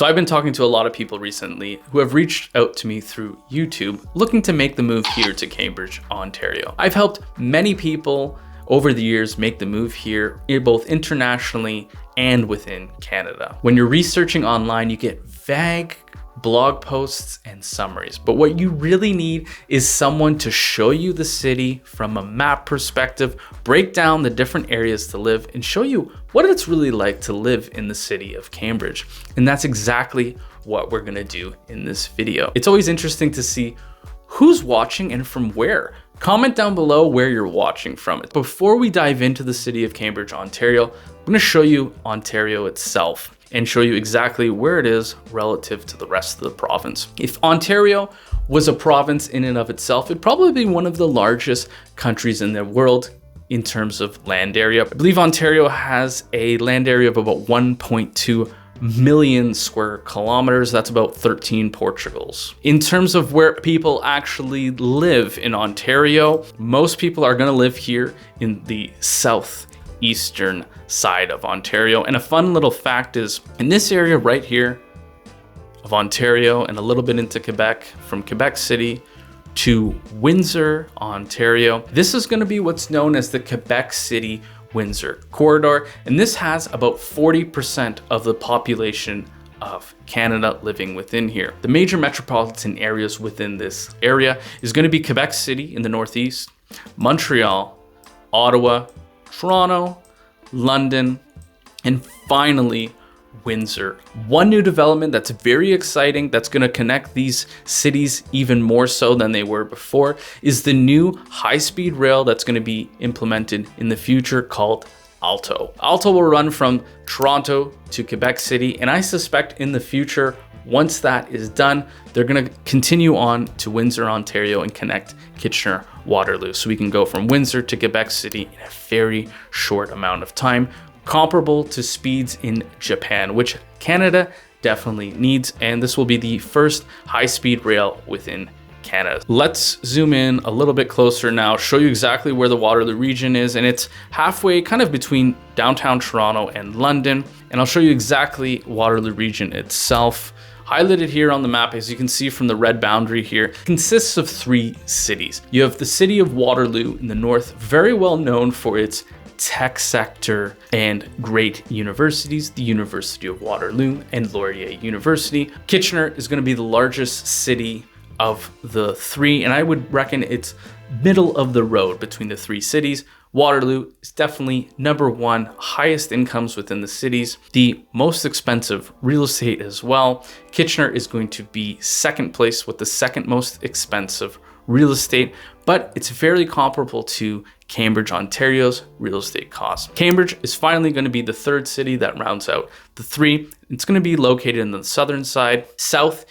So I've been talking to a lot of people recently who have reached out to me through YouTube looking to make the move here to Cambridge, Ontario. I've helped many people over the years make the move here, both internationally and within Canada. When you're researching online, you get vague blog posts and summaries, but what you really need is someone to show you the city from a map perspective, break down the different areas to live, and show you what it's really like to live in the city of Cambridge. And that's exactly what we're gonna do in this video. It's always interesting to see who's watching and from where. Comment down below where you're watching from. Before we dive into the city of Cambridge, Ontario, I'm gonna show you Ontario itself and show you exactly where it is relative to the rest of the province. If Ontario was a province in and of itself, it'd probably be one of the largest countries in the world in terms of land area. I believe Ontario has a land area of about 1.2 million square kilometers. That's about 13 Portugals. In terms of where people actually live in Ontario, most people are gonna live here in the southeastern side of Ontario. And a fun little fact is, in this area right here of Ontario and a little bit into Quebec, from Quebec City to Windsor, Ontario, this is gonna be what's known as the Quebec City Windsor corridor, and this has about 40% of the population of Canada living within here. The major metropolitan areas within this area is going to be Quebec City in the northeast, Montreal, Ottawa, Toronto, London, and finally Windsor. One new development that's very exciting, that's going to connect these cities even more so than they were before, is the new high-speed rail that's going to be implemented in the future called Alto. Alto will run from Toronto to Quebec City, and I suspect in the future, once that is done, they're going to continue on to Windsor, Ontario, and connect Kitchener, Waterloo. So we can go from Windsor to Quebec City in a very short amount of time, comparable to speeds in Japan, which Canada definitely needs, and this will be the first high-speed rail within Canada. Let's zoom in a little bit closer now, show you exactly where the Waterloo region is, and it's halfway kind of between downtown Toronto and London, and I'll show you exactly Waterloo region itself. Highlighted here on the map, as you can see from the red boundary here, consists of 3 cities. You have the city of Waterloo in the north, very well known for its tech sector and great universities, the University of Waterloo and Laurier University. Kitchener is going to be the largest city of the 3, and I would reckon it's middle of the road between the 3 cities. Waterloo is definitely number 1, highest incomes within the cities, the most expensive real estate as well. Kitchener is going to be second place with the second most expensive real estate, but it's very comparable to Cambridge, Ontario's real estate costs. Cambridge is finally going to be the 3rd city that rounds out the 3. It's going to be located in the southern side, south,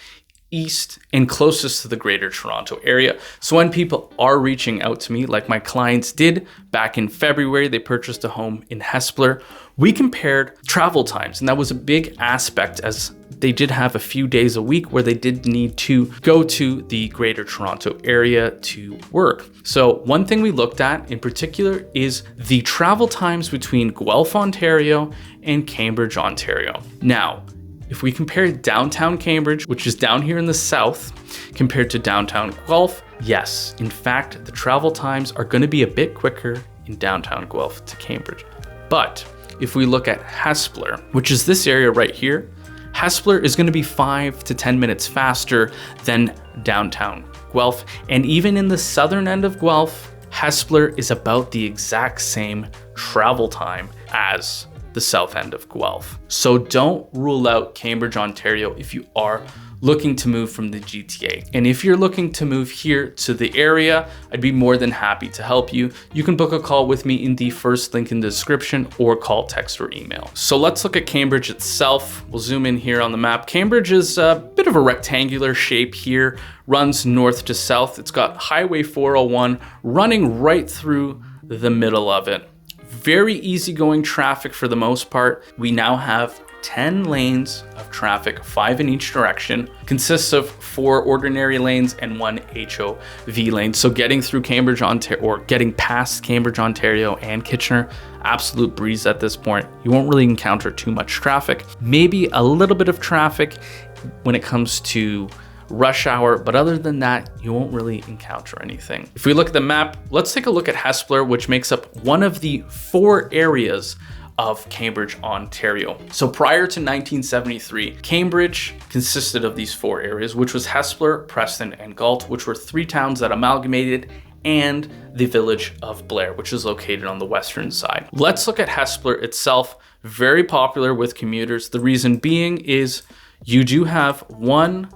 east, and closest to the greater Toronto area. So when people are reaching out to me, like my clients did back in February, they purchased a home in Hespeler, we compared travel times, and that was a big aspect, as they did have a few days a week where they did need to go to the greater Toronto area to work. So one thing we looked at in particular is the travel times between Guelph, Ontario and Cambridge, Ontario. Now, if we compare downtown Cambridge, which is down here in the south, compared to downtown Guelph, yes, in fact, the travel times are going to be a bit quicker in downtown Guelph to Cambridge. But if we look at Hespeler, which is this area right here, Hespeler is going to be 5 to 10 minutes faster than downtown Guelph. And even in the southern end of Guelph, Hespeler is about the exact same travel time as the south end of Guelph. So don't rule out Cambridge, Ontario if you are looking to move from the GTA. And if you're looking to move here to the area, I'd be more than happy to help you. You can book a call with me in the first link in the description, or call, text, or email. So let's look at Cambridge itself. We'll zoom in here on the map. Cambridge is a bit of a rectangular shape here, runs north to south. It's got Highway 401 running right through the middle of it. very easygoing traffic for the most part. We now have 10 lanes of traffic, 5 in each direction, consists of 4 ordinary lanes and 1 HOV lane. So getting through Cambridge, Ontario, or getting past Cambridge, Ontario and Kitchener, absolute breeze at this point. You won't really encounter too much traffic, maybe a little bit of traffic when it comes to rush hour, but other than that, you won't really encounter anything. If we look at the map, let's take a look at Hespeler, which makes up one of the 4 areas of Cambridge, Ontario. So prior to 1973, Cambridge consisted of these 4 areas, which was Hespeler, Preston and Galt, which were 3 towns that amalgamated, and the village of Blair, which is located on the western side. Let's look at Hespeler itself. Very popular with commuters. The reason being is you do have 1,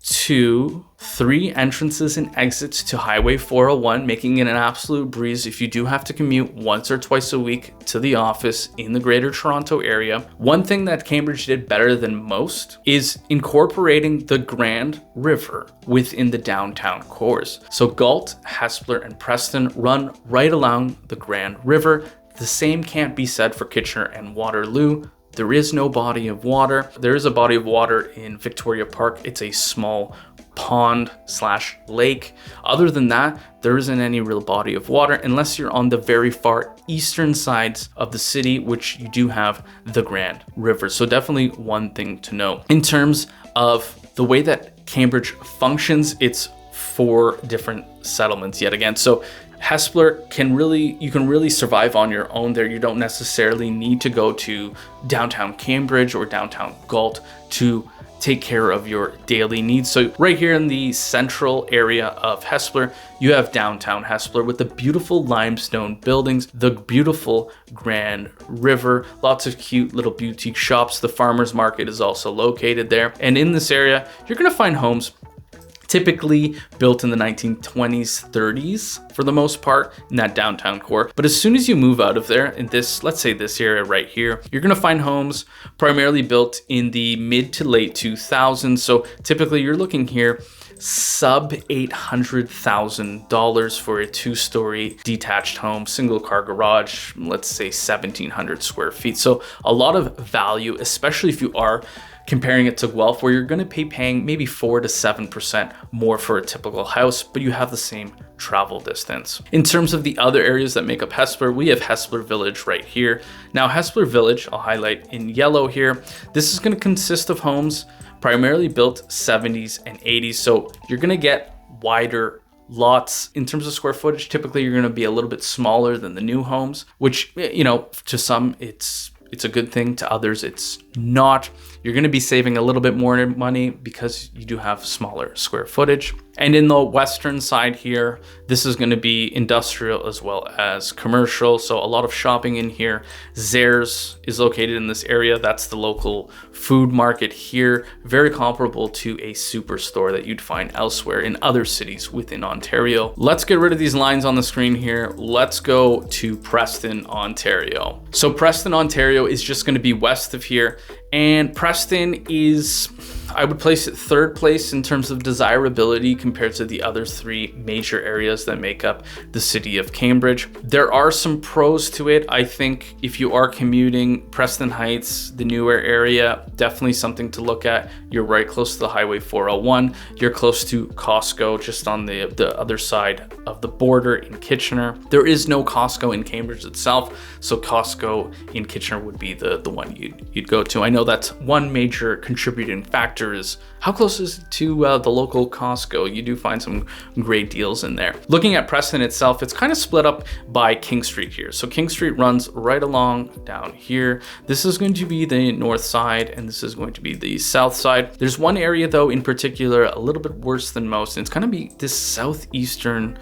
2, 3 entrances and exits to Highway 401, making it an absolute breeze if you do have to commute once or twice a week to the office in the greater Toronto area. One thing that Cambridge did better than most is incorporating the Grand River within the downtown cores. So Galt, Hespeler, and Preston run right along the Grand River. The same can't be said for Kitchener and Waterloo. There is no body of water. There is a body of water in Victoria Park. It's a small pond/lake. Other than that, there isn't any real body of water unless you're on the very far eastern sides of the city, which you do have the Grand River. So definitely one thing to know. In terms of the way that Cambridge functions, it's 4 different settlements yet again. So Hespeler you can really survive on your own there. You don't necessarily need to go to downtown Cambridge or downtown Galt to take care of your daily needs. So right here in the central area of Hespeler, you have downtown Hespeler with the beautiful limestone buildings, the beautiful Grand River, lots of cute little boutique shops. The farmers market is also located there. And in this area, you're gonna find homes typically built in the 1920s, 30s for the most part in that downtown core. But as soon as you move out of there in this, let's say this area right here, you're gonna find homes primarily built in the mid to late 2000s. So typically you're looking here sub $800,000 for a 2-story detached home, single car garage, let's say 1,700 square feet. So a lot of value, especially if you are comparing it to Guelph, where you're going to be paying maybe 4 to 7% more for a typical house, but you have the same travel distance. In terms of the other areas that make up Hespeler, we have Hespeler Village right here. Now Hespeler Village, I'll highlight in yellow here. This is going to consist of homes primarily built 70s and 80s. So you're going to get wider lots. In terms of square footage, typically you're going to be a little bit smaller than the new homes, which, you know, to some it's a good thing, to others it's not. You're going to be saving a little bit more money because you do have smaller square footage. And in the western side here, this is going to be industrial as well as commercial. So a lot of shopping in here. Zehrs is located in this area. That's the local food market here. Very comparable to a superstore that you'd find elsewhere in other cities within Ontario. Let's get rid of these lines on the screen here. Let's go to Preston, Ontario. So Preston, Ontario is just going to be west of here. And Preston is, I would place it 3rd place in terms of desirability compared to the other 3 major areas that make up the city of Cambridge. There are some pros to it. I think if you are commuting, Preston Heights, the newer area, definitely something to look at. You're right close to the Highway 401. You're close to Costco, just on the other side of the border in Kitchener. There is no Costco in Cambridge itself, so Costco in Kitchener would be the one you'd go to. I know that's one major contributing factor is how close is it to the local Costco. You do find some great deals in there. Looking at Preston itself, it's kind of split up by King Street here. So King Street runs right along down here. This is going to be the north side and this is going to be the south side. There's one area though in particular a little bit worse than most, and it's going to be this southeastern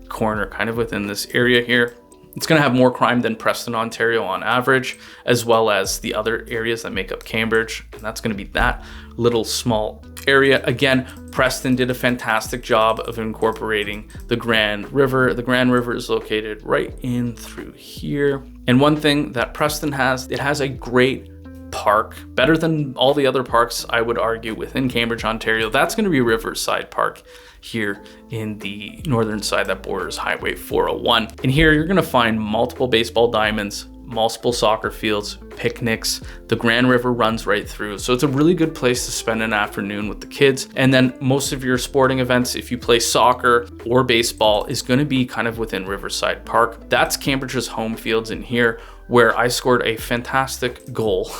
corner kind of within this area here. It's going to have more crime than Preston, Ontario on average, as well as the other areas that make up Cambridge. And that's going to be that little small area. Again, Preston did a fantastic job of incorporating the Grand River. The Grand River is located right in through here. And one thing that Preston has, it has a great park, better than all the other parks, I would argue, within Cambridge, Ontario. That's going to be Riverside Park here in the northern side that borders Highway 401. And here you're going to find multiple baseball diamonds, multiple soccer fields, picnics. The Grand River runs right through. So it's a really good place to spend an afternoon with the kids. And then most of your sporting events, if you play soccer or baseball, is going to be kind of within Riverside Park. That's Cambridge's home fields in here, where I scored a fantastic goal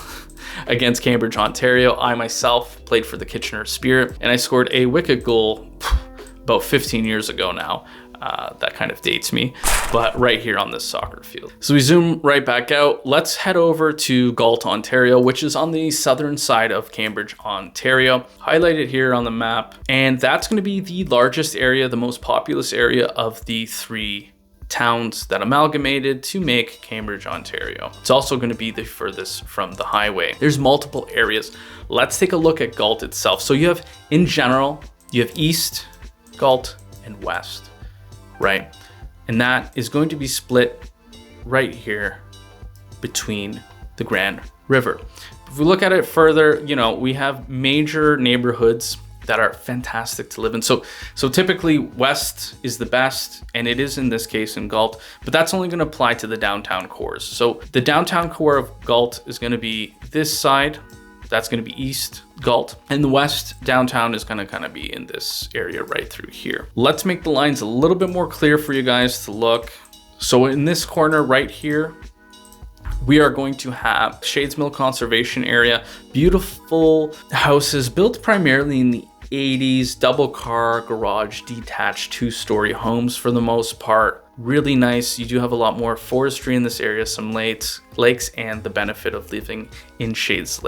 against Cambridge, Ontario. I myself played for the Kitchener Spirit, and I scored a wicked goal about 15 years ago now. That kind of dates me, but right here on this soccer field. So we zoom right back out. Let's head over to Galt, Ontario, which is on the southern side of Cambridge, Ontario. Highlighted here on the map. And that's going to be the largest area, the most populous area of the 3 towns that amalgamated to make Cambridge, Ontario. It's also going to be the furthest from the highway. There's multiple areas. Let's take a look at Galt itself. So you have, in general, you have East Galt and West, right? And that is going to be split right here between the Grand River. If we look at it further, you know, we have major neighborhoods that are fantastic to live in. So typically West is the best, and it is in this case in Galt, but that's only going to apply to the downtown cores. So the downtown core of Galt is going to be this side. That's going to be East Galt, and the West downtown is going to kind of be in this area right through here. Let's make the lines a little bit more clear for you guys to look. So in this corner right here, we are going to have Shades Mill Conservation Area, beautiful houses built primarily in the 80s, double car garage, detached 2-story homes for the most part. Really nice. You do have a lot more forestry in this area, some lakes, and the benefit of living in Shades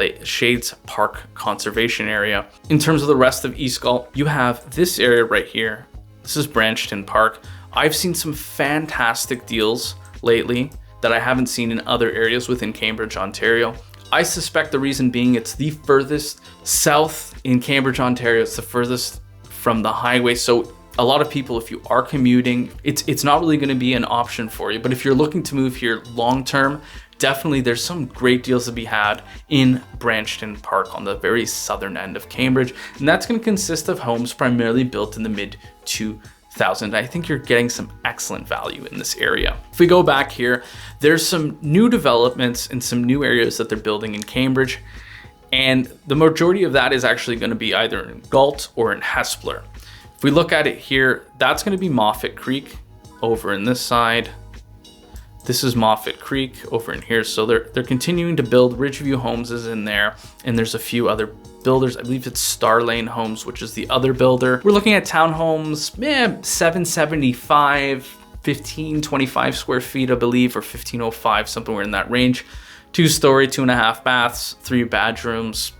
Park Conservation Area. In terms of the rest of East Galt, you have this area right here. This is Branchdon Park. I've seen some fantastic deals lately that I haven't seen in other areas within Cambridge, Ontario. I suspect the reason being it's the furthest south in Cambridge, Ontario. It's the furthest from the highway. So a lot of people, if you are commuting, it's not really going to be an option for you. But if you're looking to move here long term, definitely there's some great deals to be had in Branchdon Park on the very southern end of Cambridge. And that's going to consist of homes primarily built in the mid-2000s. I think you're getting some excellent value in this area. If we go back here, there's some new developments and some new areas that they're building in Cambridge. And the majority of that is actually going to be either in Galt or in Hespeler. If we look at it here, that's going to be Moffat Creek over in this side. This is Moffat Creek over in here. So they're continuing to build. Ridgeview Homes is in there, and there's a few other builders. I believe it's Star Lane Homes, which is the other builder. We're looking at townhomes, 775, 1525 square feet, I believe, or 1505, somewhere in that range. 2-story, 2.5 baths, 3 bedrooms,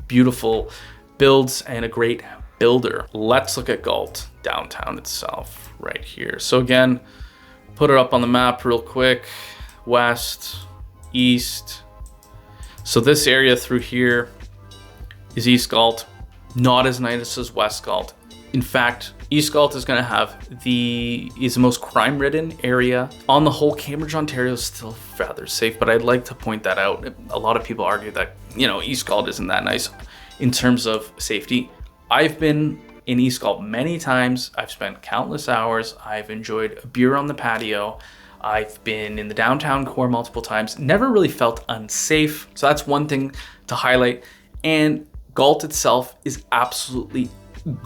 beautiful builds, and a great builder. Let's look at Galt downtown itself right here. So again, put it up on the map real quick. West, East. So this area through here is East Galt. Not as nice as West Galt. In fact, East Galt is going to have is the most crime-ridden area. On the whole, Cambridge, Ontario is still rather safe, but I'd like to point that out. A lot of people argue that, you know, East Galt isn't that nice in terms of safety. I've been in East Galt many times. I've spent countless hours. I've enjoyed a beer on the patio. I've been in the downtown core multiple times. Never really felt unsafe. So that's one thing to highlight. And Galt itself is absolutely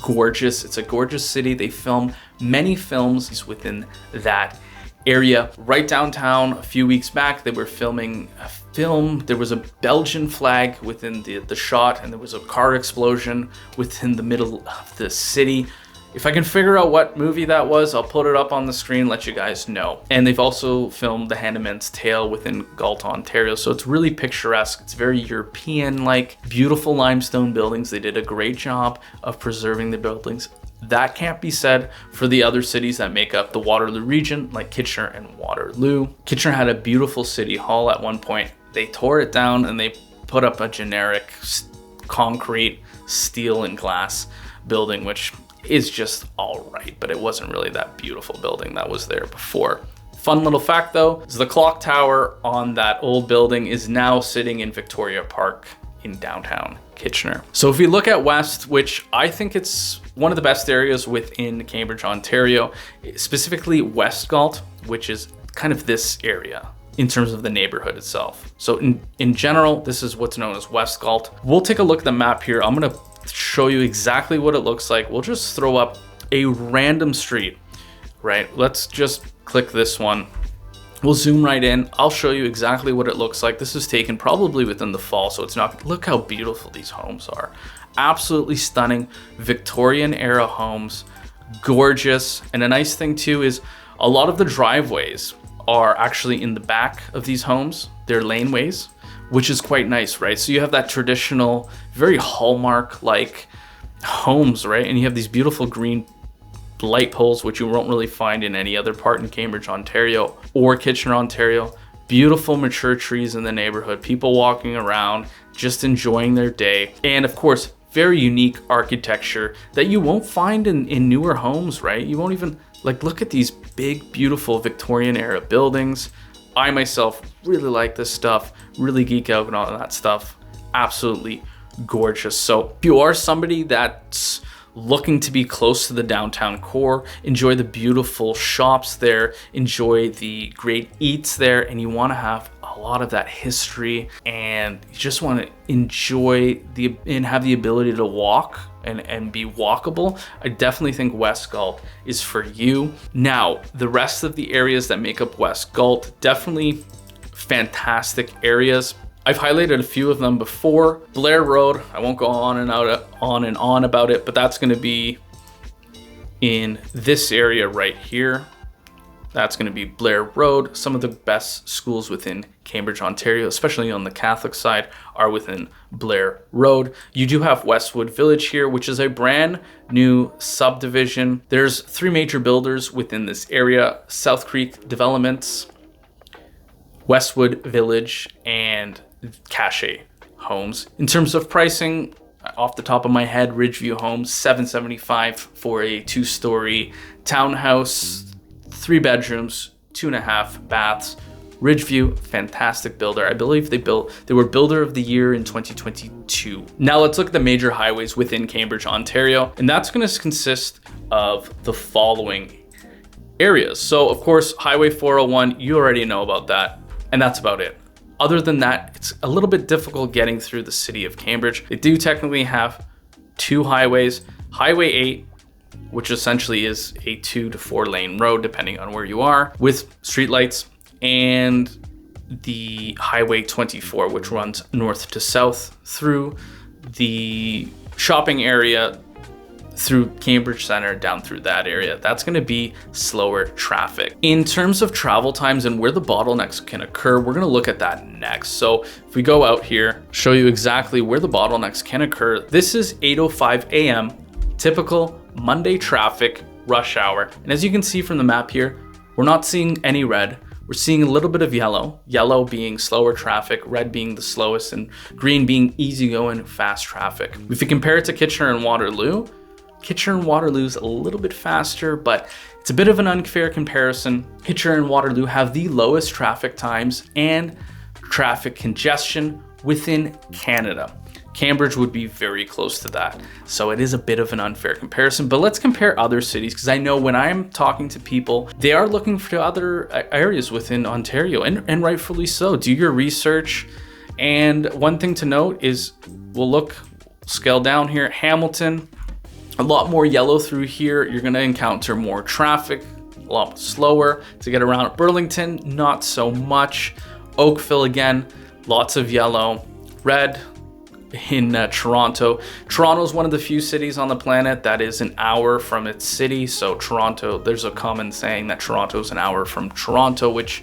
gorgeous. It's a gorgeous city. They film many films within that area. Right downtown, a few weeks back, they were filming a film. There was a Belgian flag within the shot, and there was a car explosion within the middle of the city. If I can figure out what movie that was, I'll put it up on the screen, let you guys know. And they've also filmed The Handyman's Tale within Galt, Ontario. So it's really picturesque. It's very European-like, beautiful limestone buildings. They did a great job of preserving the buildings. That can't be said for the other cities that make up the Waterloo region, like Kitchener and Waterloo. Kitchener had a beautiful city hall at one point. They tore it down and they put up a generic concrete, steel, and glass building, which is just all right, but it wasn't really that beautiful building that was there before Fun little fact though, is the clock tower on that old building is now sitting in Victoria Park in downtown Kitchener. So if we look at West, which I think it's one of the best areas within Cambridge, Ontario, specifically West Galt, which is kind of this area in terms of the neighborhood itself. So in general, this is what's known as West Galt. We'll take a look at the map here. I'm gonna show you exactly what it looks like. We'll just throw up a random street, right? Let's just click this one. We'll zoom right in. I'll show you exactly what it looks like. This is taken probably within the fall, so it's not, look how beautiful these homes are. Absolutely stunning Victorian era homes, gorgeous. And a nice thing too is a lot of the driveways are actually in the back of these homes. They're laneways, which is quite nice, right? So you have that traditional, very Hallmark-like homes, right? And you have these beautiful green light poles, which you won't really find in any other part in Cambridge, Ontario or Kitchener, Ontario. Beautiful mature trees in the neighborhood, people walking around, just enjoying their day. And of course, very unique architecture that you won't find in newer homes, right? You won't even, like, look at these big, beautiful Victorian era buildings. I myself really like this stuff, really geek out on all that stuff. Absolutely gorgeous. So if you are somebody that's looking to be close to the downtown core, enjoy the beautiful shops there, enjoy the great eats there, and you want to have a lot of that history, and you just want to enjoy and have the ability to walk and be walkable, I definitely think West Galt is for you. Now, the rest of the areas that make up West Galt, definitely fantastic areas. I've highlighted a few of them before. Blair Road, I won't go on and on about it, but that's going to be in this area right here. That's going to be Blair Road. Some of the best schools within Cambridge, Ontario, especially on the Catholic side, are within Blair Road. You do have Westwood Village here, which is a brand new subdivision. There's 3 major builders within this area: South Creek Developments, Westwood Village, and Cache Homes. In terms of pricing, off the top of my head, Ridgeview Homes, $775 for a 2-story townhouse, 3 bedrooms, 2.5 baths. Ridgeview, fantastic builder. I believe they were Builder of the Year in 2022. Now let's look at the major highways within Cambridge, Ontario, and that's going to consist of the following areas. So of course, Highway 401, you already know about that, and that's about it. Other than that, it's a little bit difficult getting through the city of Cambridge. They do technically have 2 highways. Highway 8, which essentially is a 2 to 4 lane road, depending on where you are, with streetlights, and the Highway 24, which runs north to south through the shopping area, through Cambridge Center, down through that area. That's going to be slower traffic. In terms of travel times and where the bottlenecks can occur, we're going to look at that next. So if we go out here, show you exactly where the bottlenecks can occur. This is 8:05 a.m. typical Monday traffic, rush hour. And as you can see from the map here, we're not seeing any red. We're seeing a little bit of yellow being slower traffic, red being the slowest, and green being easygoing, fast traffic. If you compare it to Kitchener and Waterloo, Kitchener and Waterloo's a little bit faster, but it's a bit of an unfair comparison. Kitchener and Waterloo have the lowest traffic times and traffic congestion within Canada. Cambridge would be very close to that. So it is a bit of an unfair comparison, but let's compare other cities, because I know when I'm talking to people, they are looking for other areas within Ontario, and rightfully so. Do your research. And one thing to note is, we'll scale down here, Hamilton, a lot more yellow through here. You're gonna encounter more traffic, a lot slower to get around. Burlington, not so much. Oakville, again, lots of yellow. Red in Toronto. Toronto is one of the few cities on the planet that is an hour from its city. So Toronto, there's a common saying that Toronto is an hour from Toronto, which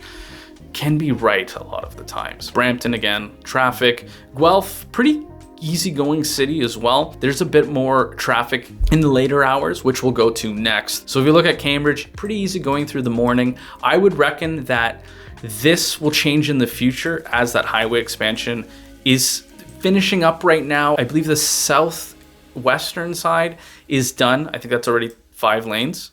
can be right a lot of the times. Brampton, again, traffic. Guelph, pretty easygoing city as well. There's a bit more traffic in the later hours, which we'll go to next. So if you look at Cambridge, pretty easy going through the morning. I would reckon that this will change in the future as that highway expansion is finishing up right now. I believe the southwestern side is done. I think that's already 5 lanes.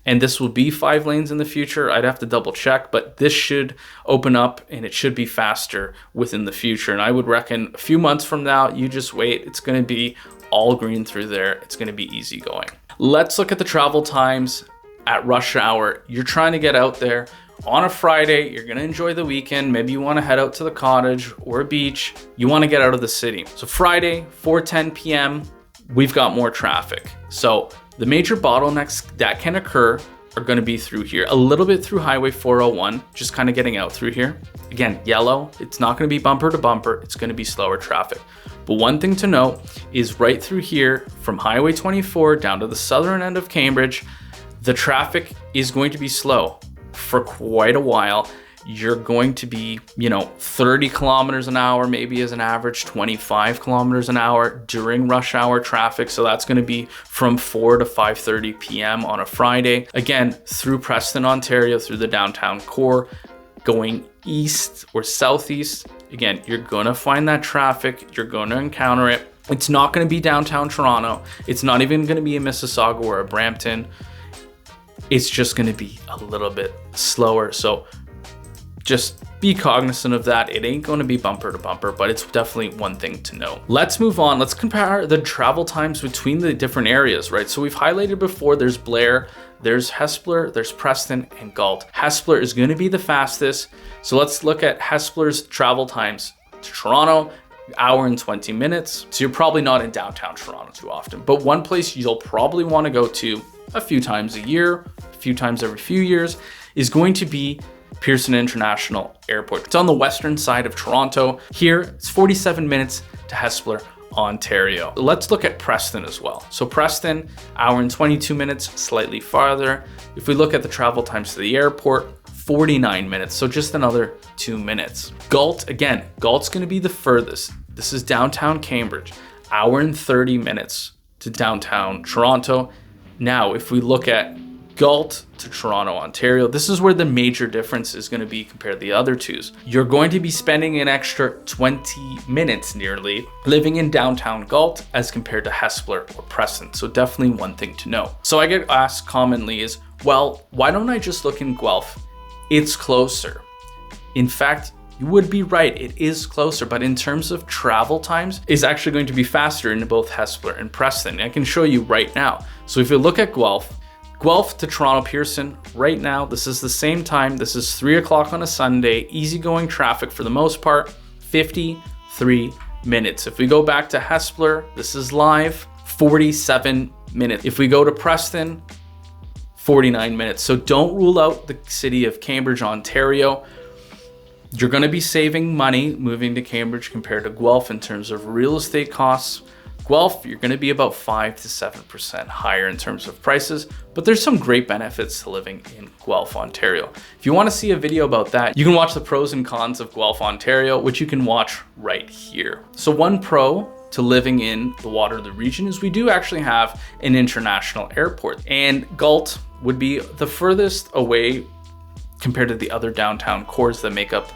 And this will be 5 lanes in the future. I'd have to double check, but this should open up and it should be faster within the future. And I would reckon a few months from now, you just wait. It's going to be all green through there. It's going to be easy going. Let's look at the travel times at rush hour. You're trying to get out there on a Friday. You're going to enjoy the weekend. Maybe you want to head out to the cottage or a beach. You want to get out of the city. So Friday, 4:10 p.m., we've got more traffic. So the major bottlenecks that can occur are going to be through here, a little bit through Highway 401, just kind of getting out through here. Again, yellow, it's not going to be bumper to bumper. It's going to be slower traffic. But one thing to note is right through here from Highway 24 down to the southern end of Cambridge, the traffic is going to be slow for quite a while. You're going to be, 30 kilometers an hour, maybe as an average, 25 kilometers an hour during rush hour traffic. So that's going to be from 4 to 5:30 p.m. on a Friday. Again, through Preston, Ontario, through the downtown core, going east or southeast. Again, you're going to find that traffic. You're going to encounter it. It's not going to be downtown Toronto. It's not even going to be a Mississauga or a Brampton. It's just going to be a little bit slower. So just be cognizant of that. It ain't going to be bumper to bumper, but it's definitely one thing to know. Let's move on. Let's compare the travel times between the different areas, right? So we've highlighted before, there's Blair, there's Hespeler, there's Preston and Galt. Hespeler is going to be the fastest. So let's look at Hespeler's travel times to Toronto, hour and 20 minutes. So you're probably not in downtown Toronto too often, but one place you'll probably want to go to a few times a year, a few times every few years, is going to be Pearson International Airport. It's on the western side of Toronto. Here, it's 47 minutes to Hespeler, Ontario. Let's look at Preston as well. So Preston, hour and 22 minutes, slightly farther. If we look at the travel times to the airport, 49 minutes, so just another 2 minutes. Galt, again, Galt's gonna be the furthest. This is downtown Cambridge, hour and 30 minutes to downtown Toronto. Now, if we look at Galt to Toronto, Ontario, this is where the major difference is going to be compared to the other twos. You're going to be spending an extra 20 minutes nearly living in downtown Galt as compared to Hespeler or Preston. So definitely one thing to know. So I get asked commonly is, well, why don't I just look in Guelph? It's closer. In fact, you would be right, it is closer, but in terms of travel times, it's actually going to be faster in both Hespeler and Preston. I can show you right now. So if you look at Guelph to Toronto Pearson, right now, this is the same time. This is 3 o'clock on a Sunday, easygoing traffic for the most part, 53 minutes. If we go back to Hespeler, this is live, 47 minutes. If we go to Preston, 49 minutes. So don't rule out the city of Cambridge, Ontario. You're going to be saving money moving to Cambridge compared to Guelph in terms of real estate costs. Guelph, you're going to be about 5 to 7% higher in terms of prices, but there's some great benefits to living in Guelph, Ontario. If you want to see a video about that, you can watch the pros and cons of Guelph, Ontario, which you can watch right here. So one pro to living in the Waterloo region is we do actually have an international airport, and Galt would be the furthest away compared to the other downtown cores that make up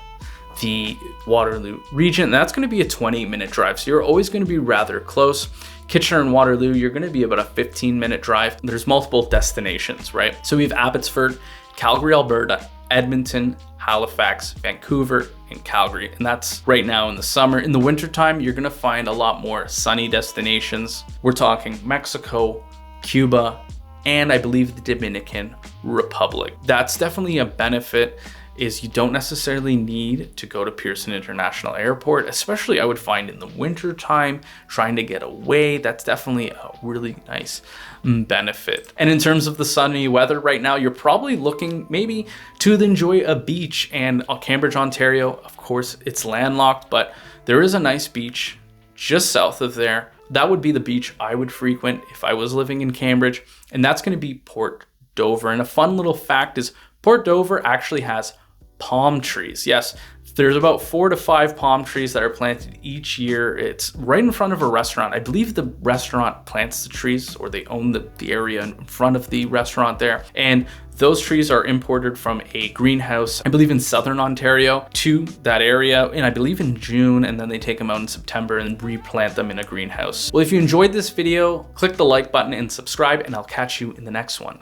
the Waterloo region. That's going to be a 20-minute drive, so you're always going to be rather close. Kitchener and Waterloo, you're going to be about a 15-minute drive. There's multiple destinations, right? So we have Abbotsford, Calgary, Alberta, Edmonton, Halifax, Vancouver, and Calgary. And that's right now in the summer. In the wintertime, you're going to find a lot more sunny destinations. We're talking Mexico, Cuba, and I believe the Dominican Republic. That's definitely a benefit, is you don't necessarily need to go to Pearson International Airport, especially I would find in the winter time, trying to get away. That's definitely a really nice benefit. And in terms of the sunny weather right now, you're probably looking maybe to enjoy a beach, and Cambridge, Ontario, of course, it's landlocked, but there is a nice beach just south of there. That would be the beach I would frequent if I was living in Cambridge, and that's going to be Port Dover. And a fun little fact is Port Dover actually has palm trees. Yes, there's about 4 to 5 palm trees that are planted each year. It's right in front of a restaurant. I believe the restaurant plants the trees, or they own the area in front of the restaurant there. And those trees are imported from a greenhouse, I believe in southern Ontario, to that area, and I believe in June, and then they take them out in September and replant them in a greenhouse. Well, if you enjoyed this video, click the like button and subscribe, and I'll catch you in the next one.